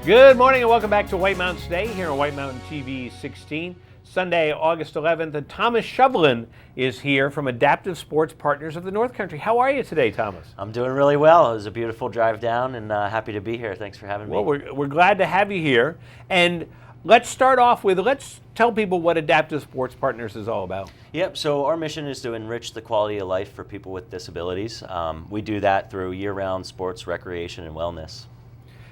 Good morning and welcome back to White Mountain Today here on White Mountain TV 16. Sunday, August 11th, and Thomas Shovelin is here from Adaptive Sports Partners of the North Country. How are you today, Thomas? I'm doing really well. It was a beautiful drive down and happy to be here. Thanks for having me. Well, we're glad to have you here. And let's start off with, let's tell people what Adaptive Sports Partners is all about. Yep, so our mission is to enrich the quality of life for people with disabilities. We do that through year-round sports, recreation, and wellness.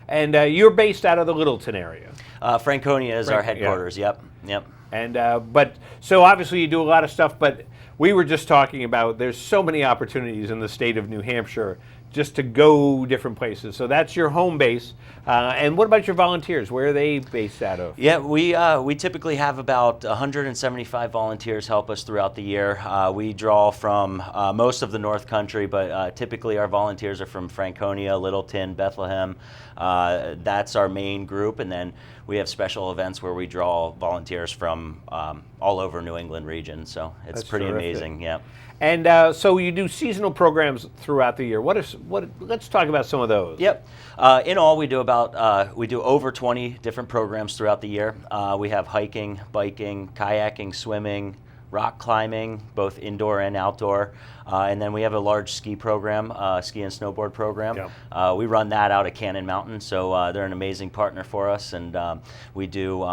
And you're based out of the Littleton area. Franconia is our headquarters, yeah. Yep. And but so obviously you do a lot of stuff, but we were just talking about there's so many opportunities in the state of New Hampshire just to go different places. So that's your home base. And what about your volunteers? Where are they based out of? Yeah, we typically have about 175 volunteers help us throughout the year. We draw from most of the North Country, but typically our volunteers are from Franconia, Littleton, Bethlehem. That's our main group, and then we have special events where we draw volunteers from all over New England region. So it's pretty amazing. Yeah. And so you do seasonal programs throughout the year. Let's talk about some of those. Yep. In all, we do over 20 different programs throughout the year. We have hiking, biking, kayaking, swimming, rock climbing, both indoor and outdoor. And then we have a large ski program, ski and snowboard program. Yep. We run that out at Cannon Mountain, so they're an amazing partner for us. And we do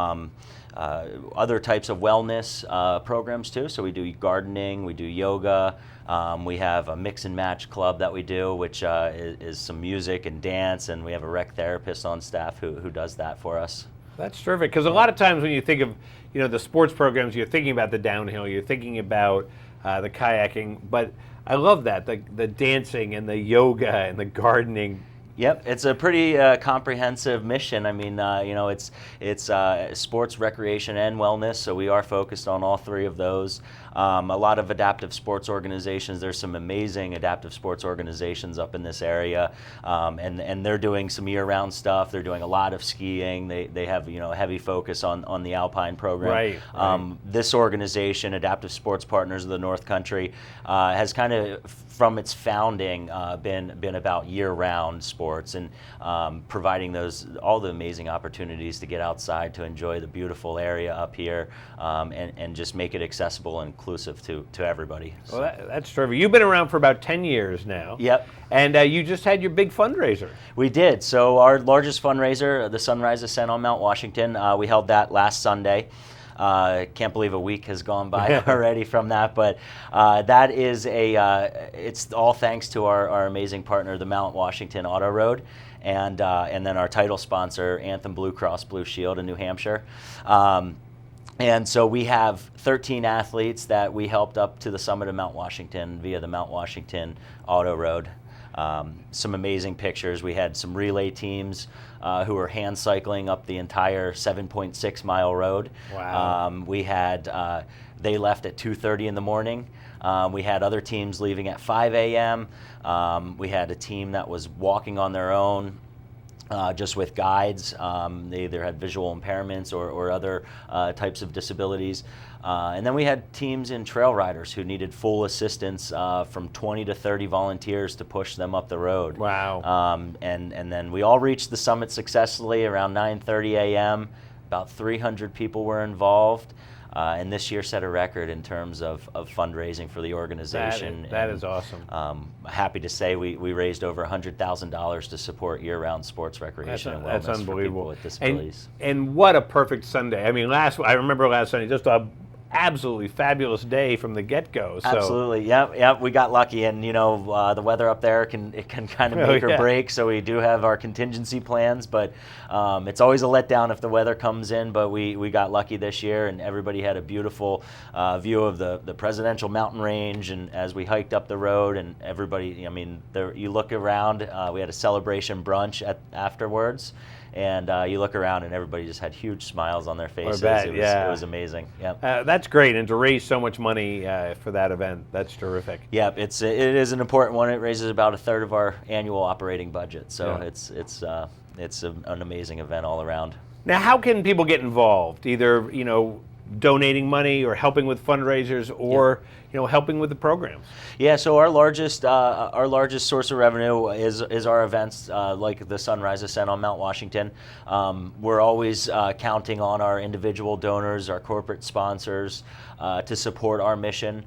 other types of wellness programs too. So we do gardening, we do yoga. We have a mix and match club that we do, which is some music and dance, and we have a rec therapist on staff who does that for us. That's terrific, because a lot of times when you think of the sports programs, you're thinking about the downhill, you're thinking about the kayaking, but I love that, the dancing and the yoga and the gardening. Yep, it's a pretty comprehensive mission. I mean, it's sports, recreation, and wellness, so we are focused on all three of those. A lot of adaptive sports organizations, there's some amazing adaptive sports organizations up in this area, and they're doing some year-round stuff. They're doing a lot of skiing. They have a heavy focus on the Alpine program. Right. This organization, Adaptive Sports Partners of the North Country, has kind of from its founding been about year-round sports and providing all the amazing opportunities to get outside to enjoy the beautiful area up here and just make it accessible and inclusive to everybody. Well, that's terrific. You've been around for about 10 years now. Yep. And you just had your big fundraiser. We did. So our largest fundraiser, the Sunrise Ascent on Mount Washington, we held that last Sunday. Can't believe a week has gone by already from that, but that is it's all thanks to our amazing partner, the Mount Washington Auto Road, and then our title sponsor, Anthem Blue Cross Blue Shield in New Hampshire. And so we have 13 athletes that we helped up to the summit of Mount Washington via the Mount Washington Auto Road. Some amazing pictures. We had some relay teams who were hand cycling up the entire 7.6 mile road. Wow. We had, they left at 2:30 in the morning. We had other teams leaving at 5 a.m. We had a team that was walking on their own. Just with guides. They either had visual impairments or other types of disabilities. And then we had teams in trail riders who needed full assistance from 20 to 30 volunteers to push them up the road. Wow. And then we all reached the summit successfully around 9:30 a.m. About 300 people were involved. And this year set a record in terms of fundraising for the organization. That is awesome. Happy to say we raised over $100,000 to support year-round sports, recreation, and wellness for people with disabilities. And what a perfect Sunday. I mean, I remember last Sunday, just a absolutely fabulous day from the get-go. So. Absolutely, yeah, we got lucky, and the weather up there can kind of make or break. So we do have our contingency plans, but it's always a letdown if the weather comes in. But we got lucky this year, and everybody had a beautiful view of the presidential mountain range. And as we hiked up the road, and everybody, I mean, you look around. We had a celebration brunch afterwards. And you look around, and everybody just had huge smiles on their faces. It was amazing. Yep. That's great, and to raise so much money for that event, that's terrific. Yep, it is an important one. It raises about a third of our annual operating budget, so it's an amazing event all around. Now, how can people get involved? Either donating money or helping with fundraisers or helping with the programs? Yeah, so our largest source of revenue is our events like the Sunrise Ascent on Mount Washington. We're always counting on our individual donors, our corporate sponsors to support our mission.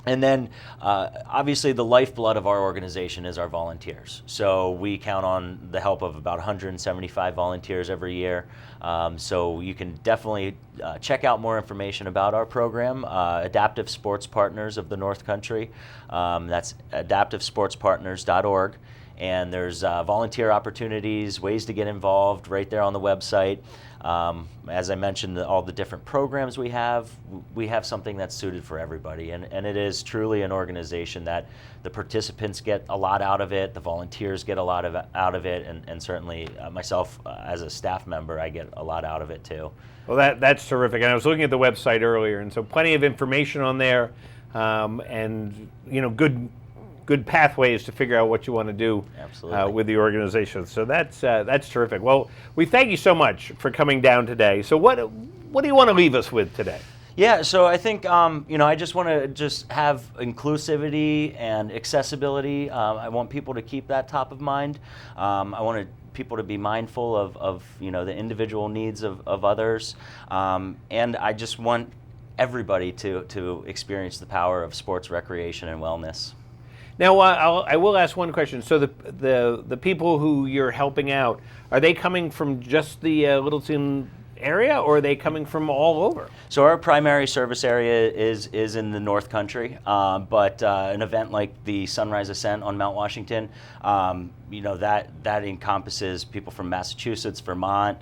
And then, obviously, the lifeblood of our organization is our volunteers. So we count on the help of about 175 volunteers every year. So you can definitely check out more information about our program, Adaptive Sports Partners of the North Country. That's adaptivesportspartners.org. And there's volunteer opportunities, ways to get involved right there on the website. As I mentioned, all the different programs we have something that's suited for everybody. And it is truly an organization that the participants get a lot out of it, the volunteers get a lot out of it, and certainly myself as a staff member, I get a lot out of it too. Well, that's terrific. And I was looking at the website earlier, and so plenty of information on there, and good pathways to figure out what you want to do with the organization. So that's terrific. Well, we thank you so much for coming down today. So what do you want to leave us with today? Yeah, so I think I just want to have inclusivity and accessibility. I want people to keep that top of mind. I want people to be mindful of the individual needs of others, and I just want everybody to experience the power of sports, recreation, and wellness. Now, I will ask one question. So the people who you're helping out, are they coming from just the Littleton area, or are they coming from all over? So our primary service area is in the North Country, but an event like the Sunrise Ascent on Mount Washington, that encompasses people from Massachusetts, Vermont,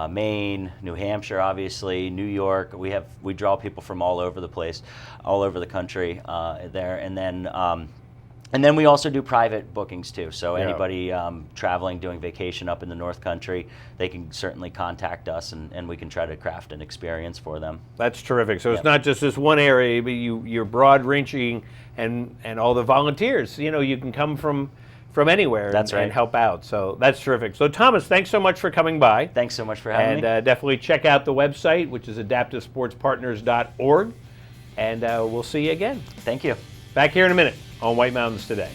Maine, New Hampshire, obviously, New York. We draw people from all over the place, all over the country there, and then we also do private bookings too. So anybody traveling, doing vacation up in the North Country, they can certainly contact us, and we can try to craft an experience for them. That's terrific. So it's not just this one area, but you're broad-reaching, and all the volunteers. You can come from anywhere and help out. So that's terrific. So Thomas, thanks so much for coming by. Thanks so much for having me. And definitely check out the website, which is adaptivesportspartners.org. And we'll see you again. Thank you. Back here in a minute on White Mountains Today.